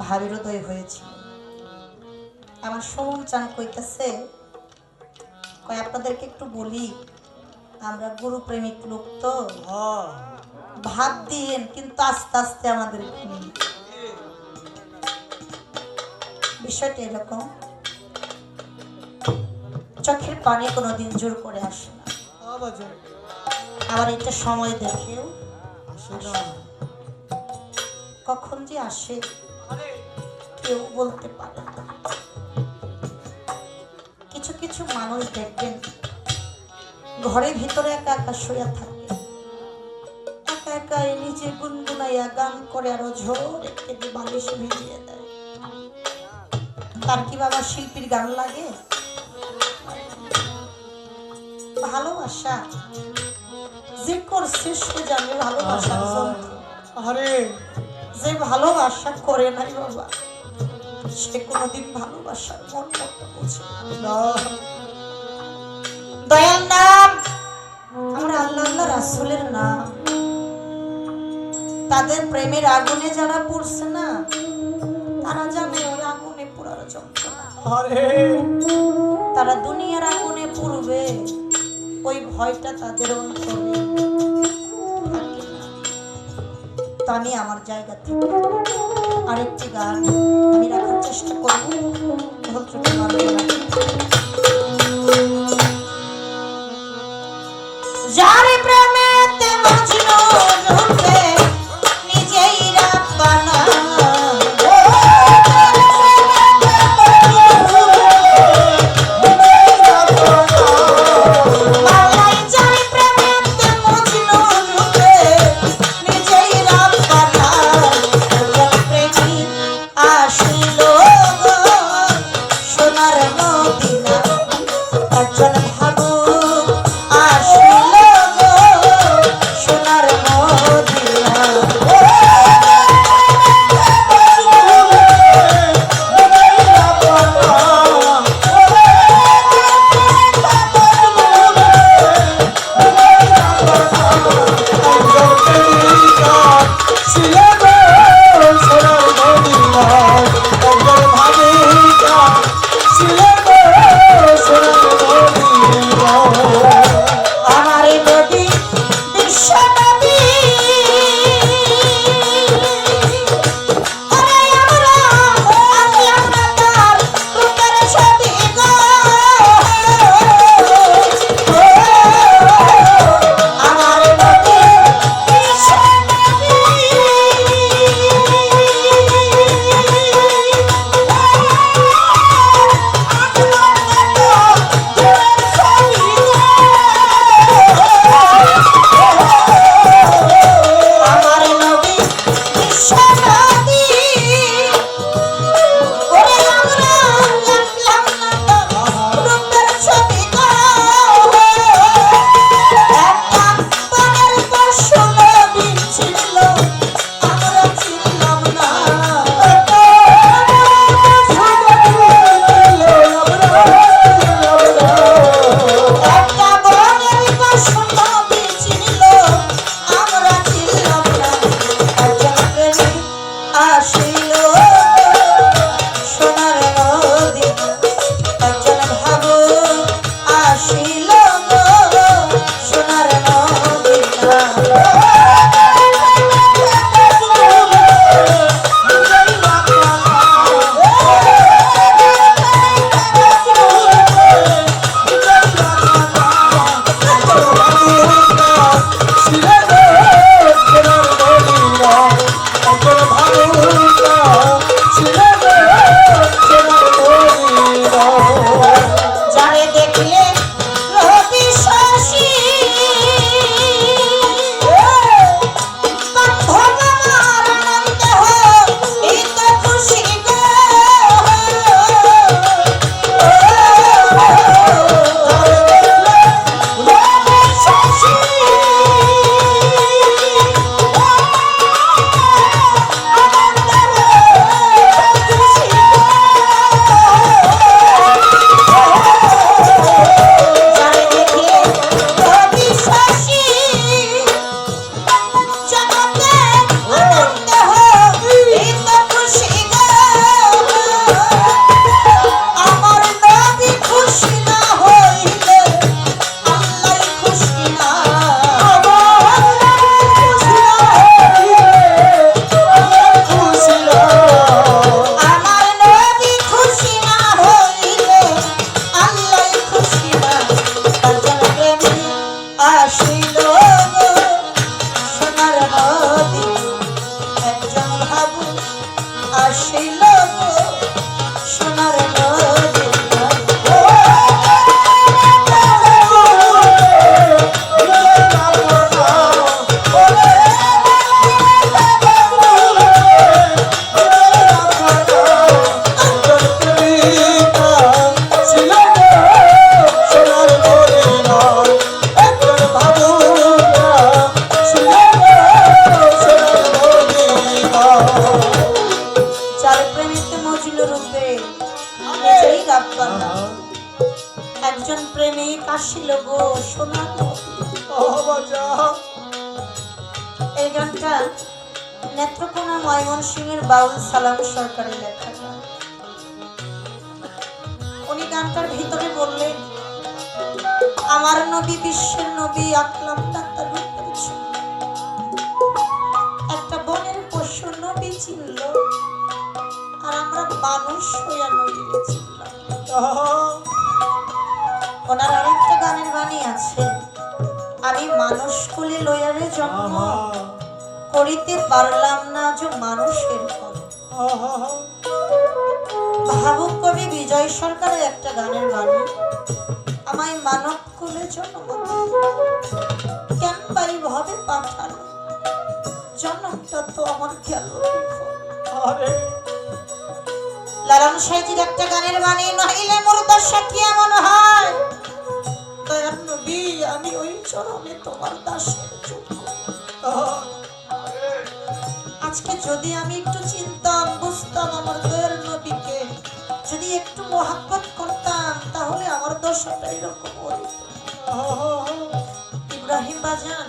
ভাবের উদয় হয়েছিল। আমার সমন চান কইতেছে, কয় আপনাদেরকে একটু বলি, আমরা গুরু প্রেমিক লোক তো ভাব দিয়েন, কিন্তু আস্তে আস্তে আমাদের বিষয়টা এরকম, চোখের পানি কোনোদিন জোর করে আসে না, আবার এটা সময় দেখেও আসে না। কখন যে আসে কেউ বলতে পারে না। কিছু কিছু মানুষ দেখবেন ঘরের ভিতরে একা একা শুয়ে থাকে, একা একা নিজে গুনগুনাইয়া গান করে আরো ঝোর একটু বালিশ ভিজিয়ে দেয়। তার কি বাবা শিল্পীর গান লাগে? ভালোবাসা যে করছে সে জানে ভালোবাসার যন্ত্র। আরে যে ভালোবাসা করে নাই বাবা, সে কোনোদিন ভালোবাসার মন মতো বোঝে না। দয়াল নাম আমরা আল্লাহ আল্লাহ রাসূলের নাম, তাদের প্রেমের আগুনে যারা পড়ছে না, তারা জানে ওই আগুনে পোড়ার যন্ত্রণা। আরে তারা দুনিয়ার আগুনে পুড়বে, ওই ভয়টা তাদের অন্তরে থাকে না। তো আমি আমার জায়গা থেকে আরেকটি গান আমি রাখার চেষ্টা করব। যারে প্রেমেতে মজনু রূপে নিজেই রাব্বানা, আসলো সোনার আসিল গো সোনার মদিনা একজন প্রেমিক আসিল গো সোনার মদিনা। এই গানটা নেত্রকোনা ময়মনসিংহের বাউল সালাম সরকারের লেখা গান। উনি গানটার ভিতরে বললেন, আমার নবী বিশ্বের নবী আকলাম ডাক্তার একটা বনের পশু নবী চিনল, আর আমরা মানুষ হইয়া নবীরে চিনলাম। ওনার আরেকটা গানের বাণী আছে, আমি মানুষ কুলে লইয়ারে জন্ম করিতে পারলাম না যে মানুষের কর্ম। ভাবুক কবি বিজয় সরকারের একটা গানের বাণী, আমায় মানব কুলে জন্ম কেন বাড়ি ভাবে পাঠালো, জন্মটা তো আমার গেল। লালন সাইজির একটা গানের বাণী, নহিলে মোর দশা কি এমন হয়, দয়ার নবী আমি ওই চরণে তোমার দাসের যোগ্য। আজকে যদি আমি একটু চিনতাম, বুঝতাম আমার দয়ার নবীকে, যদি একটু মহাব্বত করতাম, তাহলে আমার দশাটা এরকম হইত। ইব্রাহিম বাজান,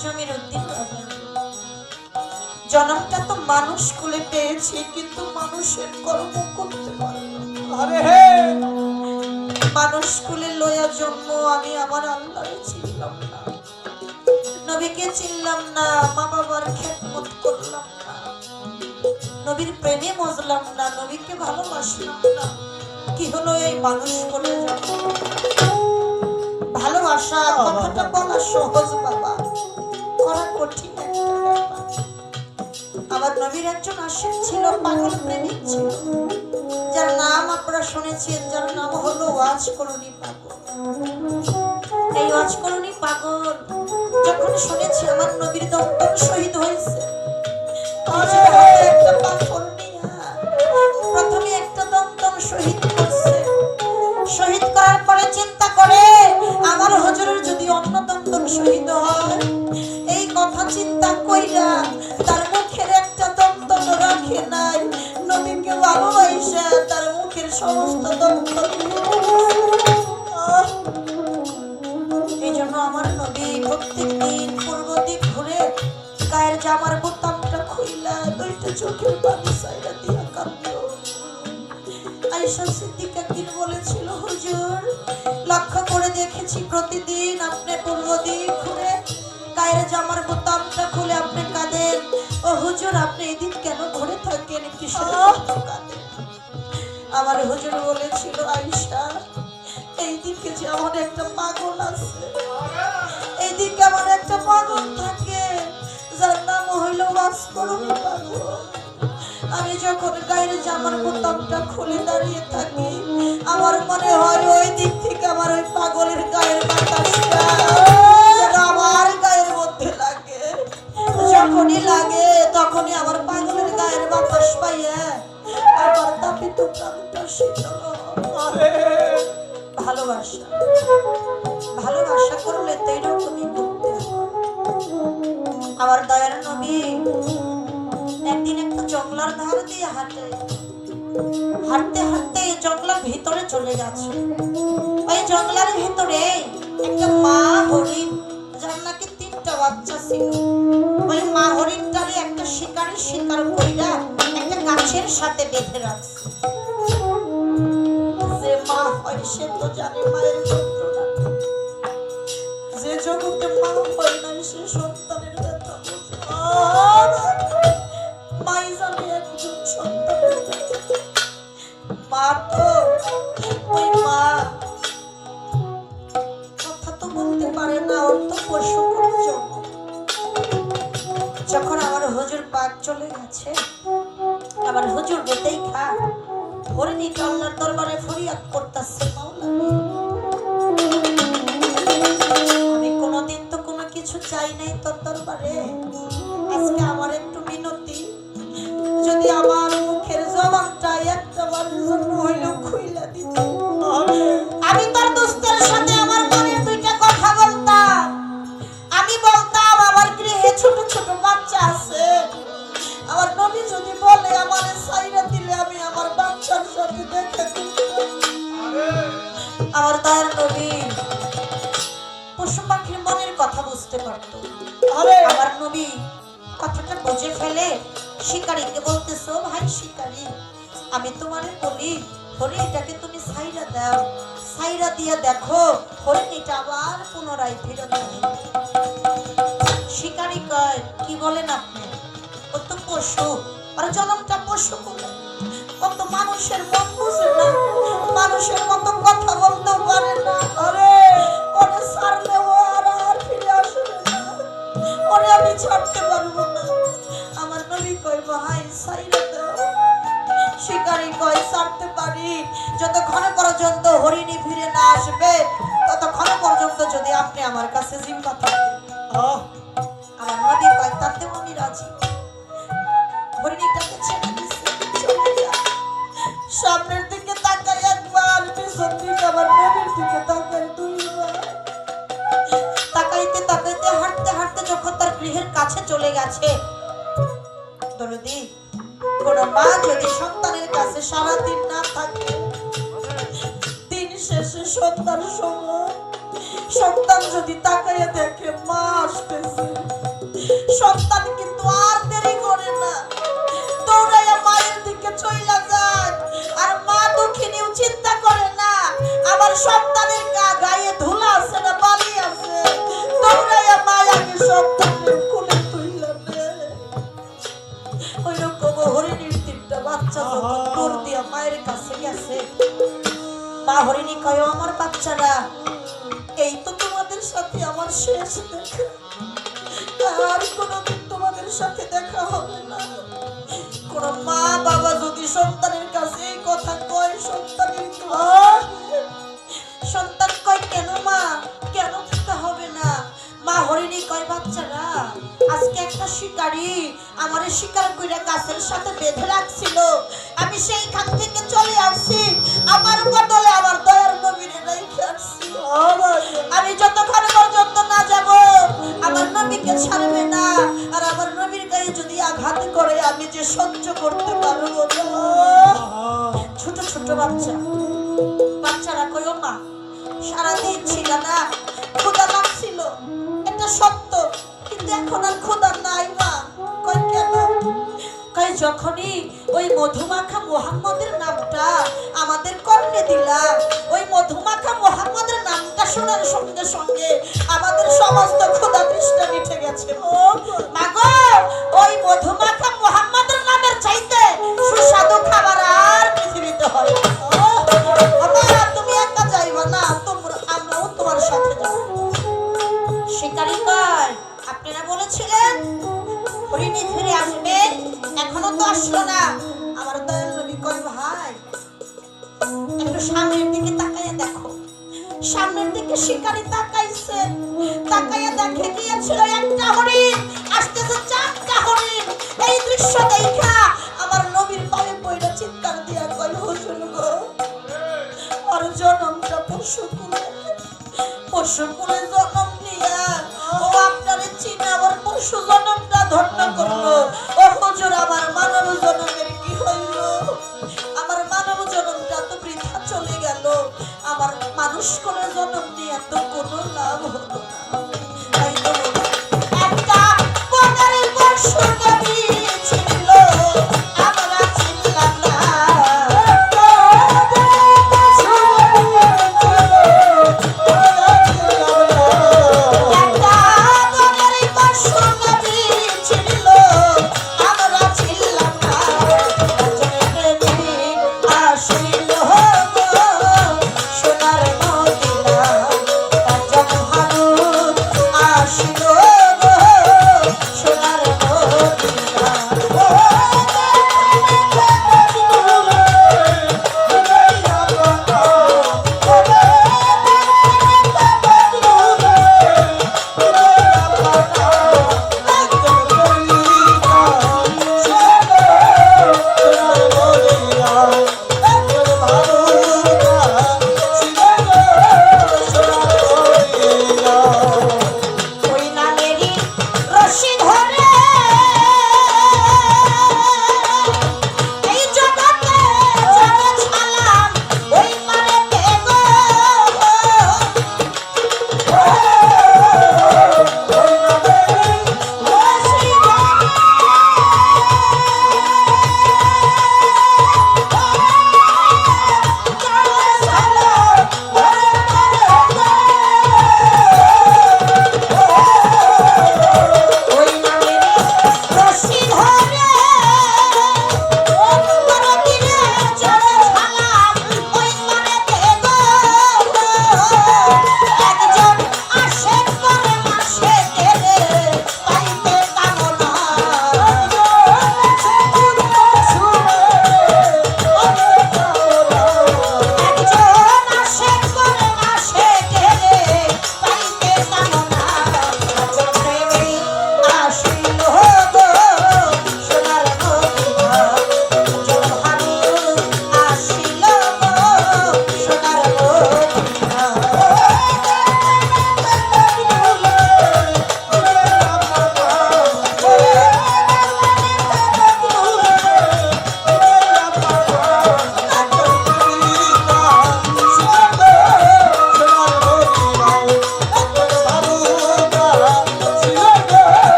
জমির উদ্দিন বাজান, জন্মটা তো মানুষ কুলে পেয়েছি, কিন্তু মানুষের কর্ম করতে পারলাম। মানুষ কুলে লইয়া জন্ম আমি আমার আল্লাহরে চিনলাম না, নবীকে চিনলাম না, মা বাবার খেদমত করলাম না, নবীর প্রেমে মজলাম না, নবীকে ভালোবাসলাম না। কি হলো এই মানুষ কুলে জন্ম? ভালোবাসা কথাটা বলা সহজ বাবা, করা কঠিন একটা ব্যাপার। আমার নবীর একজন আশিক ছিল, পাগল প্রেমিক ছিল, যার নাম আপনারা শুনেছেন, যার নাম হলো ওয়াজকরণী পাগল। এই ওয়াজকরণী পাগল যখন শুনেছি আমার নবীর দন্তন শহীদ হয়েছে, একটা পাথর নিয়ে প্রথমে একটা দন্তন শহীদ করছে। শহীদ করার পরে চিন্তা করে, আমার হুজুরের যদি অন্য দন্তন শহীদ হয়, এই কথা চিন্তা কইরা তার মুখের একটা দন্তন রাখে নাই, নবীকে ভালোবাসা তার মুখের সমস্ত দন্তন। এই জন্য আমার নবী প্রত্যেক দিন পূর্ব দিক ঘুরে গায়ের জামার বোতামটা খুইলা দুইটা চোখের পানি সাইরা দিয়া কাঁদত। আয়েশা সিদ্দিকা একদিন বলেছিল, হুজুর লক্ষ্য করে দেখেছি প্রতিদিন আপনি পূর্ব দিক ঘুরে গায়ের জামার বোতামটা খুলে আপনি কাঁদেন। ও হুজুর, আপনি এদিক কেন ঘুরে থাকেন, কিসের কাঁদেন? আমার হুজুর বলেছিল, আয়েশা এইদিকে যে আমার একটা পাগল আছে, এইদিকে আমার একটা পাগল থাকে, যার নাম হইল ওয়াজকরণী পাগল। আমি যখন গায়ের জামার বোতামটা খুলে দাঁড়িয়ে থাকি, আমার মনে হয় ওই দিক থেকে আমার ওই পাগলের গায়ের বাতাসটা আমার গায়ের মধ্যে লাগে। যখনই লাগে তখনই আমার পাগলের গায়ের বাতাস পাইয়া আমার তাপিত প্রাণটা শীতল। ভালোবাসা ভালোবাসা করলে তো এরকমই করতে হয়। আমার দয়ার নবী একদিন একটা জঙ্গলার ধার দিয়ে হাঁটতে হাঁটতে জঙ্গলার ভিতরে চলে যাচ্ছে। ওই জঙ্গলার ভিতরে একটা মা হরিণ, যার নাকি 3টা বাচ্চা ছিল, ওই মা হরিণটারে একটা শিকারী শিকার কইরা একটা গাছের সাথে বেঁধে রাখছে। যে মা হয় সে তো জানে মায়ের যন্ত্রণা, যে জগতে মা হয় না সে সন্তানের ব্যথা বোঝে। মাই জানে একজন সন্তানের ব্যথা। মা তো ওই মা কথা তো বলতে পারে না, ওর তো পশু কোনো জন্ম। যখন আমার হুজুর পাক চলে গেছে, আমার হুজুর রেতেই খা হরিণী আল্লাহর দরবারে ফরিয়াদ করতেছে, মাওলা আমি কোনোদিন তো কোনো কিছু চাই নাই তোর দরবারে, আজকে আমার একটু মিনতি, যদি আমার মুখের জবানটা একটা বারের জন্য হইলেও খুইলা দিত, আমি তোর দোস্তের সাথে আমার মনের দুইটা কথা বলতাম। আমি বলতাম আমার গৃহে ছোট ছোট বাচ্চা আছে, আমার নবী যদি বলে আমার সাইরা দিলে আমি আমার বাচ্চার সাথে দেখা করব। আমার দয়ার নবী পশু পাখির মনের কথা বুঝতে পারতো। আমার নবী কথাটা বুঝে ফেলে শিকারীকে বলতেছো, ভাই শিকারী আমি তোমারে বলি হরিণীটাকে তুমি সাইরা দাও, সাইরা দিয়ে দেখো হরিণীটা আবার পুনরায় ফেরত দেয়। শিকারী কয় কি বলেন আপনি, ও তো পশু, আর জনমটা পশু বলে, কত মানুষের মন বুঝে না, মানুষের মতো কথা বলতে পারে না, আরে ওরে ছাড়লে ও আর ফিরে আসবে না, ওরে আমি ছাড়তে পারবো না। আমার নবী কয় ভাই সাইরা দাও। শিকারী কয় ছাড়তে পারি, যতক্ষণ পর্যন্ত হরিণী ফিরে না আসবে ততক্ষণ পর্যন্ত যদি আপনি আমার কাছে জিম্মা থাকেন। আমার নবী কয় তাতে আমি রাজি। হরিণীটাকে ছেড়ে দিছে, চলে যায়। সামনের দিকে তাকাই একবার, পিছন দিকে আমার নবীর দিকে তাকাই দুইবার। তাকাইতে তাকাইতে হাঁটতে হাঁটতে যখন তার গৃহের কাছে চলে গেছে, দরদি কোন মা যদি সন্তানের কাছে সারাদিন না থাকে, দিন শেষে সন্তান সময় সন্তান যদি তাকাইয়া দেখে মা আসতেছে, সন্তান কিন্তু আর দেরি করে না, দৌড়াইয়া মায়ের দিকে চইলা যায়। আর মা দুঃখিনীও চিন্তা করে না আমার সন্তানের গায়ে ধুলা আছে না বালি আছে, দৌড়াইয়া মায়াকে সন্তানের কোলে তুইলা নেয়। ওই রকম হরিণীর তিনটা বাচ্চা যখন দৌড় দিয়া মায়ের কাছে গেছে, মা হরিণী কয় আমার বাচ্চারা এই তো তোমাদের সাথে আমার শেষ দেখা, আর কোনদিন তোমাদের সাথে দেখা হবে না। কোন মা বাবা যদি সন্তানের কাছে এই কথা কয়, সন্তান কয় কেন মা, কেন দেখা হবে না? মা হরিণী কয় বাচ্চারা আজকে একটা শিকারী আমারে শিকার কইরা গাছের সাথে বেঁধে রাখছিল, আমি সেইখান থেকে চলে আসছি, আমার বদলে আমার দয়ার নবীরে রাইখে আসছি। আমি যতক্ষণ পর্যন্ত না যাব আমার নবীকে ছাড়বে না, আর আমার নবীর গায়ে যদি আঘাত করে আমি যে সহ্য করতে পারবো না। ছোট ছোট বাচ্চারা কই ও মা সারাদিন ছিল না, ক্ষুধা লাগছিল, এটা সত্য, কিন্তু এখন আর ক্ষুধা নাই মা। কই কেন? কই যখনই ওই মধুমাখা মুহাম্মদের নামটা আমাদের কর্ণে দিলা, ওই মধুমাখা মুহাম্মদের নামটা শোনার সঙ্গে সঙ্গে আমাদের সমস্ত ক্ষুধা তৃষ্ণা মিটে গেছে। মা গো ওই মধুমাখা মুহাম্মদের নামের চাইতে সুস্বাদু খাবার আর পৃথিবীতে হয় না। তুমি একা যাইবা না, আমরাও তোমার সাথে যাব। শিকারী কয় আপনারা বলেছিলেন হরিণী ফিরে আসবে, এখনো তো আসলো না। আমার দয়াল নবী কয় ভাই একটু সামনের দিকে তাকাইয়া দেখো। সামনের দিকে শিকারী তাকাইছে, তাকাইয়া দেখে গিয়েছিল একটা হরিণ, আসতেছে চারটা হরিণ। এই দৃশ্য দেখা আমার নবীর পায়ে পড়ে চিৎকার দিয়া কয় হুজুর গো আর জনমটা পশুকুলে জন্ম নিয়া ও আপনারে চিনে আবার পশু জন্মটা ধন্য করলো। ও হুজুর আমার মানব জন্মের কি হইল? আমার মানব জন্মটা তো বৃথা চলে গেল, আমার মানুষ কোলে জন্ম নিয়ে তো কোনো লাভ হলো না। তাই তো একটা বনের পশু নবী ছিল আমরা চিনলাম না।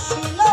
আসিল